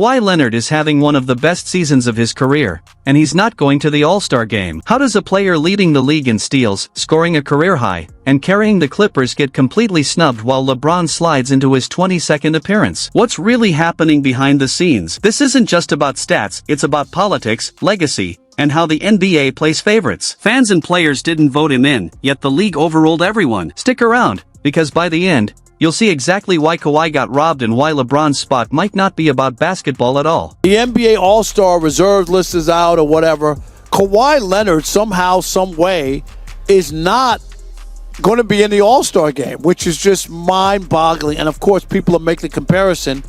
Kawhi Leonard is having one of the best seasons of his career, and he's not going to the All-Star game. How does a player leading the league in steals, scoring a career high, and carrying the Clippers get completely snubbed while LeBron slides into his 22nd appearance? What's really happening behind the scenes? This isn't just about stats, it's about politics, legacy, and how the NBA plays favorites. Fans and players didn't vote him in, yet the league overruled everyone. Stick around, because by the end, you'll see exactly why Kawhi got robbed and why LeBron's spot might not be about basketball at all. The NBA All-Star reserve list is out or whatever. Kawhi Leonard somehow, some way, is not going to be in the All-Star game, which is just mind-boggling. And, of course, people are making the comparison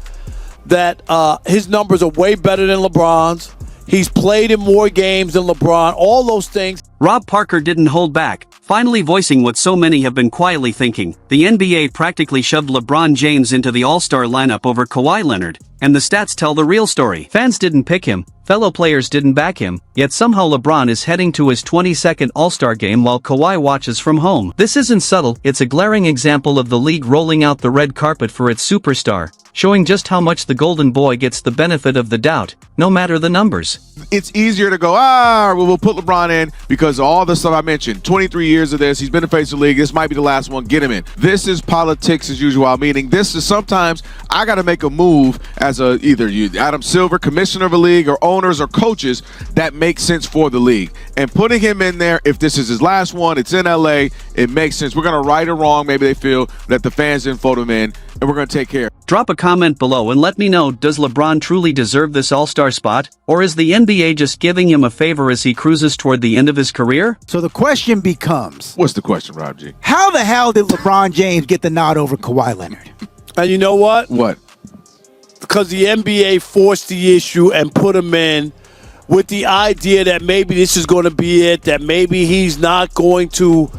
that his numbers are way better than LeBron's. He's played in more games than LeBron, all those things. Rob Parker didn't hold back, finally voicing what so many have been quietly thinking. The NBA practically shoved LeBron James into the All-Star lineup over Kawhi Leonard, and the stats tell the real story. Fans didn't pick him, fellow players didn't back him, yet somehow LeBron is heading to his 22nd All-Star game while Kawhi watches from home. This isn't subtle, it's a glaring example of the league rolling out the red carpet for its superstar, showing just how much the golden boy gets the benefit of the doubt, no matter the numbers. It's easier to go, we'll put LeBron in because all the stuff I mentioned, 23 years of this, he's been the face of the league, this might be the last one, get him in. This is politics as usual, meaning this is sometimes I got to make a move as either Adam Silver, commissioner of a league, or owners or coaches that make sense for the league. And putting him in there, if this is his last one, it's in LA, it makes sense. We're going to right or wrong, maybe they feel that the fans didn't vote him in, and we're going to take care. Drop a comment below and let me know, does LeBron truly deserve this All-Star spot, or is the NBA just giving him a favor as he cruises toward the end of his career? So the question becomes... What's the question, Rob G? How the hell did LeBron James get the nod over Kawhi Leonard? And you know what? What? Because the NBA forced the issue and put him in with the idea that maybe this is going to be it, that maybe he's not going to...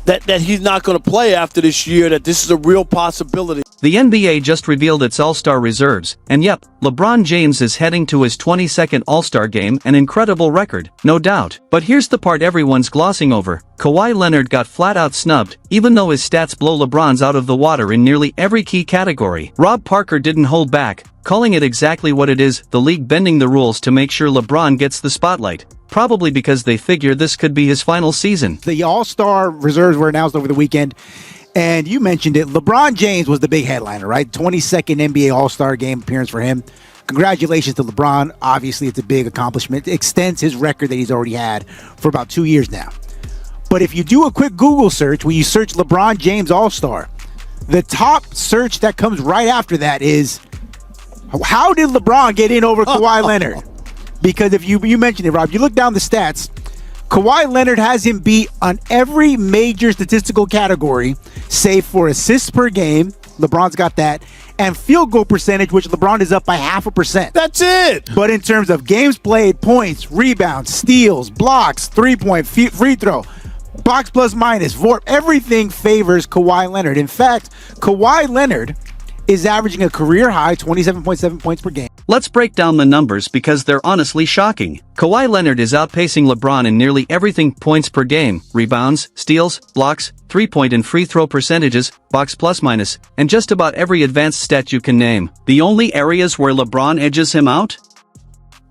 That he's not going to play after this year, that this is a real possibility. The NBA just revealed its All-Star reserves, and yep, LeBron James is heading to his 22nd All-Star game, an incredible record, no doubt. But here's the part everyone's glossing over. Kawhi Leonard got flat-out snubbed, even though his stats blow LeBron's out of the water in nearly every key category. Rob Parker didn't hold back, calling it exactly what it is, the league bending the rules to make sure LeBron gets the spotlight. Probably because they figure this could be his final season. The All-Star reserves were announced over the weekend, and you mentioned it. LeBron James was the big headliner, right? 22nd NBA All-Star game appearance for him. Congratulations to LeBron. Obviously, it's a big accomplishment. It extends his record that he's already had for about 2 years now. But if you do a quick Google search, when you search LeBron James All-Star, the top search that comes right after that is, how did LeBron get in over Kawhi Leonard? Because if you mentioned it, Rob, you look down the stats, Kawhi Leonard has him beat on every major statistical category, save for assists per game. LeBron's got that. And field goal percentage, which LeBron is up by 0.5%. That's it. But in terms of games played, points, rebounds, steals, blocks, three-point, free throw, box plus minus, VORP, everything favors Kawhi Leonard. In fact, Kawhi Leonard is averaging a career-high 27.7 points per game. Let's break down the numbers because they're honestly shocking. Kawhi Leonard is outpacing LeBron in nearly everything: points per game, rebounds, steals, blocks, three-point and free throw percentages, box plus minus, and just about every advanced stat you can name. The only areas where LeBron edges him out?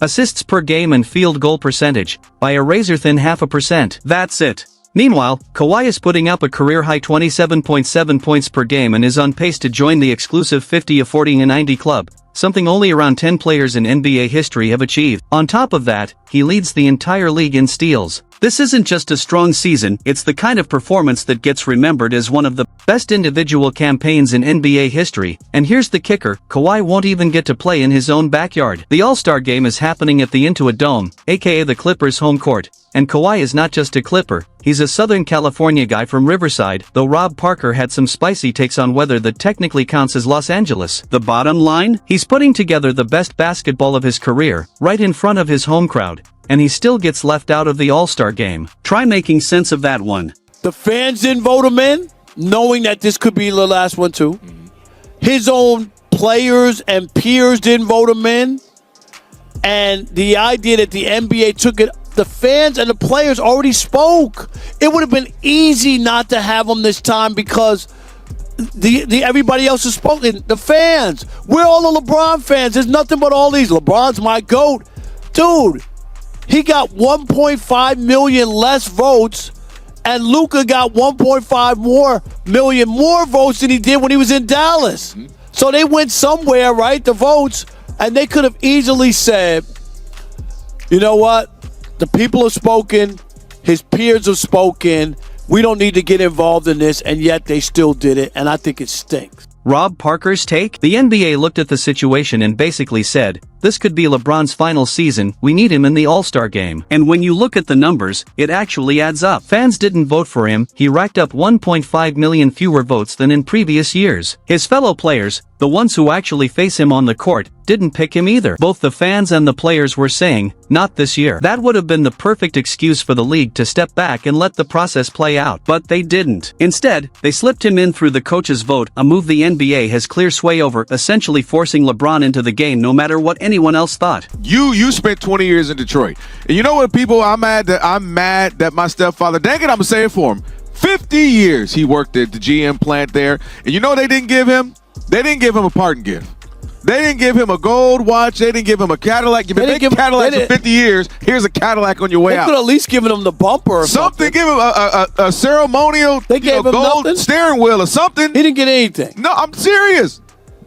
Assists per game and field goal percentage, by a razor-thin 0.5%. That's it. Meanwhile, Kawhi is putting up a career-high 27.7 points per game and is on pace to join the exclusive 50 of 40 and 90 club, something only around 10 players in NBA history have achieved. On top of that, he leads the entire league in steals. This isn't just a strong season, it's the kind of performance that gets remembered as one of the best individual campaigns in NBA history. And here's the kicker, Kawhi won't even get to play in his own backyard. The All-Star game is happening at the Intuit Dome, aka the Clippers' home court. And Kawhi is not just a Clipper, he's a Southern California guy from Riverside, though Rob Parker had some spicy takes on whether that technically counts as Los Angeles. The bottom line? He's putting together the best basketball of his career, right in front of his home crowd, and he still gets left out of the All-Star game. Try making sense of that one. The fans didn't vote him in, knowing that this could be the last one too. His own players and peers didn't vote him in. And the idea that the NBA took it, the fans and the players already spoke. It would have been easy not to have him this time because the everybody else has spoken. The fans. We're all the LeBron fans. There's nothing but all these. LeBron's my GOAT. Dude, he got 1.5 million less votes, and Luka got 1.5 million more votes than he did when he was in Dallas. Mm-hmm. So they went somewhere, right, the votes, and they could have easily said, you know what? The people have spoken. His peers have spoken. We don't need to get involved in this, and yet they still did it, and I think it stinks. Rob Parker's take? The NBA looked at the situation and basically said, this could be LeBron's final season, we need him in the All-Star game. And when you look at the numbers, it actually adds up. Fans didn't vote for him, he racked up 1.5 million fewer votes than in previous years. His fellow players, the ones who actually face him on the court, didn't pick him either. Both the fans and the players were saying, not this year. That would have been the perfect excuse for the league to step back and let the process play out. But they didn't. Instead, they slipped him in through the coach's vote, a move the NBA has clear sway over, essentially forcing LeBron into the game no matter what anyone else thought. You spent 20 years in Detroit. And you know what, people, I'm mad that my stepfather, dang it, I'm gonna say it for him. 50 years he worked at the GM plant there. And you know what they didn't give him? They didn't give him a parting gift. They didn't give him a gold watch. They didn't give him a Cadillac. You've been making Cadillacs for 50 years. Here's a Cadillac on your way out. They could at least given him the bumper or something. Give him a ceremonial him gold nothing? steering wheel or something. He didn't get anything. No, I'm serious.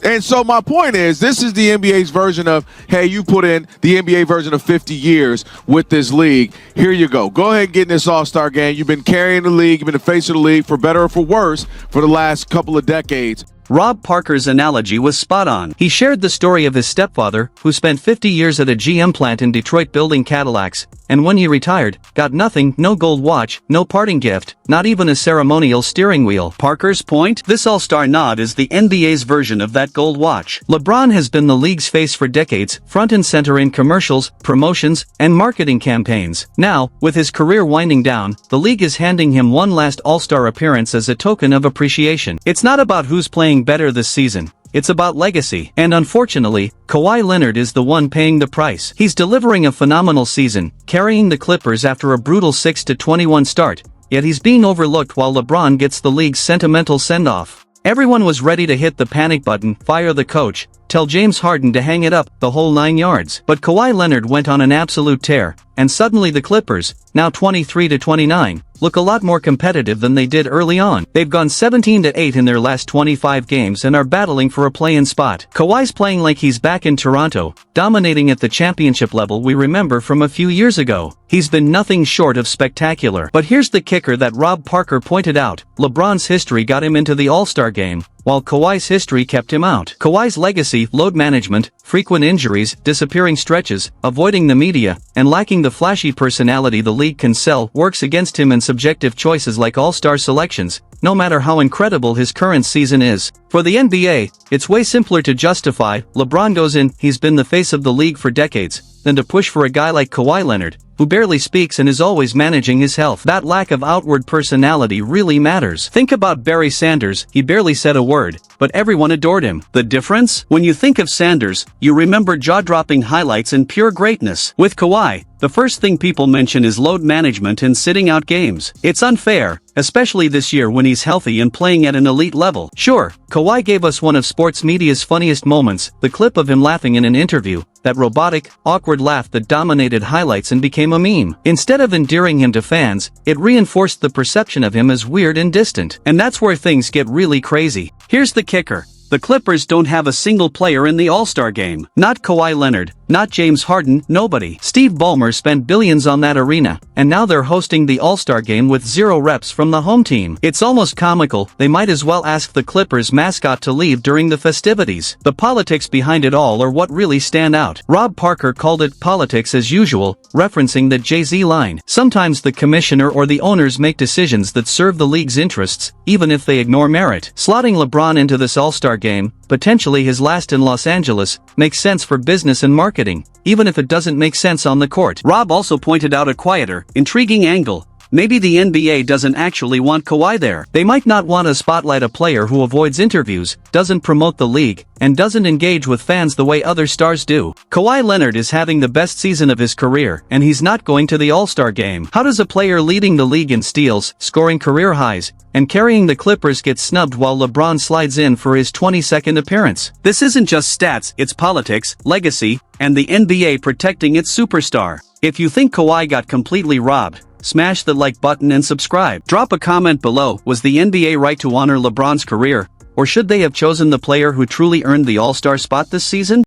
And so my point is, this is the NBA's version of, hey, you put in the NBA version of 50 years with this league. Here you go. Go ahead and get in this All-Star game. You've been carrying the league. You've been the face of the league, for better or for worse, for the last couple of decades. Rob Parker's analogy was spot on. He shared the story of his stepfather, who spent 50 years at a GM plant in Detroit building Cadillacs, and when he retired, got nothing, no gold watch, no parting gift, not even a ceremonial steering wheel. Parker's point? This all-star nod is the NBA's version of that gold watch. LeBron has been the league's face for decades, front and center in commercials, promotions, and marketing campaigns. Now, with his career winding down, the league is handing him one last all-star appearance as a token of appreciation. It's not about who's playing better this season. It's about legacy. And unfortunately, Kawhi Leonard is the one paying the price. He's delivering a phenomenal season, carrying the Clippers after a brutal 6-21 start, yet he's being overlooked while LeBron gets the league's sentimental send-off. Everyone was ready to hit the panic button, fire the coach, tell James Harden to hang it up, the whole 9 yards. But Kawhi Leonard went on an absolute tear, and suddenly the Clippers, now 23-29, look a lot more competitive than they did early on. They've gone 17-8 in their last 25 games and are battling for a play-in spot. Kawhi's playing like he's back in Toronto, dominating at the championship level we remember from a few years ago. He's been nothing short of spectacular. But here's the kicker that Rob Parker pointed out: LeBron's history got him into the All-Star game, while Kawhi's history kept him out. Kawhi's legacy, load management, frequent injuries, disappearing stretches, avoiding the media, and lacking the flashy personality the league can sell, works against him in subjective choices like all-star selections, no matter how incredible his current season is. For the NBA, it's way simpler to justify, LeBron goes in, he's been the face of the league for decades, than to push for a guy like Kawhi Leonard, who barely speaks and is always managing his health. That lack of outward personality really matters. Think about Barry Sanders, he barely said a word, but everyone adored him. The difference? When you think of Sanders, you remember jaw-dropping highlights and pure greatness. With Kawhi, the first thing people mention is load management and sitting out games. It's unfair, especially this year when he's healthy and playing at an elite level. Sure, Kawhi gave us one of sports media's funniest moments, the clip of him laughing in an interview, that robotic, awkward laugh that dominated highlights and became a meme. Instead of endearing him to fans, it reinforced the perception of him as weird and distant. And that's where things get really crazy. Here's the kicker. The Clippers don't have a single player in the All-Star game. Not Kawhi Leonard, not James Harden, nobody. Steve Ballmer spent billions on that arena, and now they're hosting the All-Star game with 0 reps from the home team. It's almost comical. They might as well ask the Clippers mascot to leave during the festivities. The politics behind it all are what really stand out. Rob Parker called it politics as usual, referencing the Jay-Z line. Sometimes the commissioner or the owners make decisions that serve the league's interests, even if they ignore merit. Slotting LeBron into this All-Star game, potentially his last in Los Angeles, makes sense for business and marketing, even if it doesn't make sense on the court. Rob also pointed out a quieter, intriguing angle. Maybe the NBA doesn't actually want Kawhi there. They might not want to spotlight a player who avoids interviews, doesn't promote the league, and doesn't engage with fans the way other stars do. Kawhi Leonard is having the best season of his career, and he's not going to the All-Star game. How does a player leading the league in steals, scoring career highs, and carrying the Clippers get snubbed while LeBron slides in for his 22nd appearance? This isn't just stats, it's politics, legacy, and the NBA protecting its superstar. If you think Kawhi got completely robbed, smash the like button and subscribe. Drop a comment below. Was the NBA right to honor LeBron's career, or should they have chosen the player who truly earned the All-Star spot this season?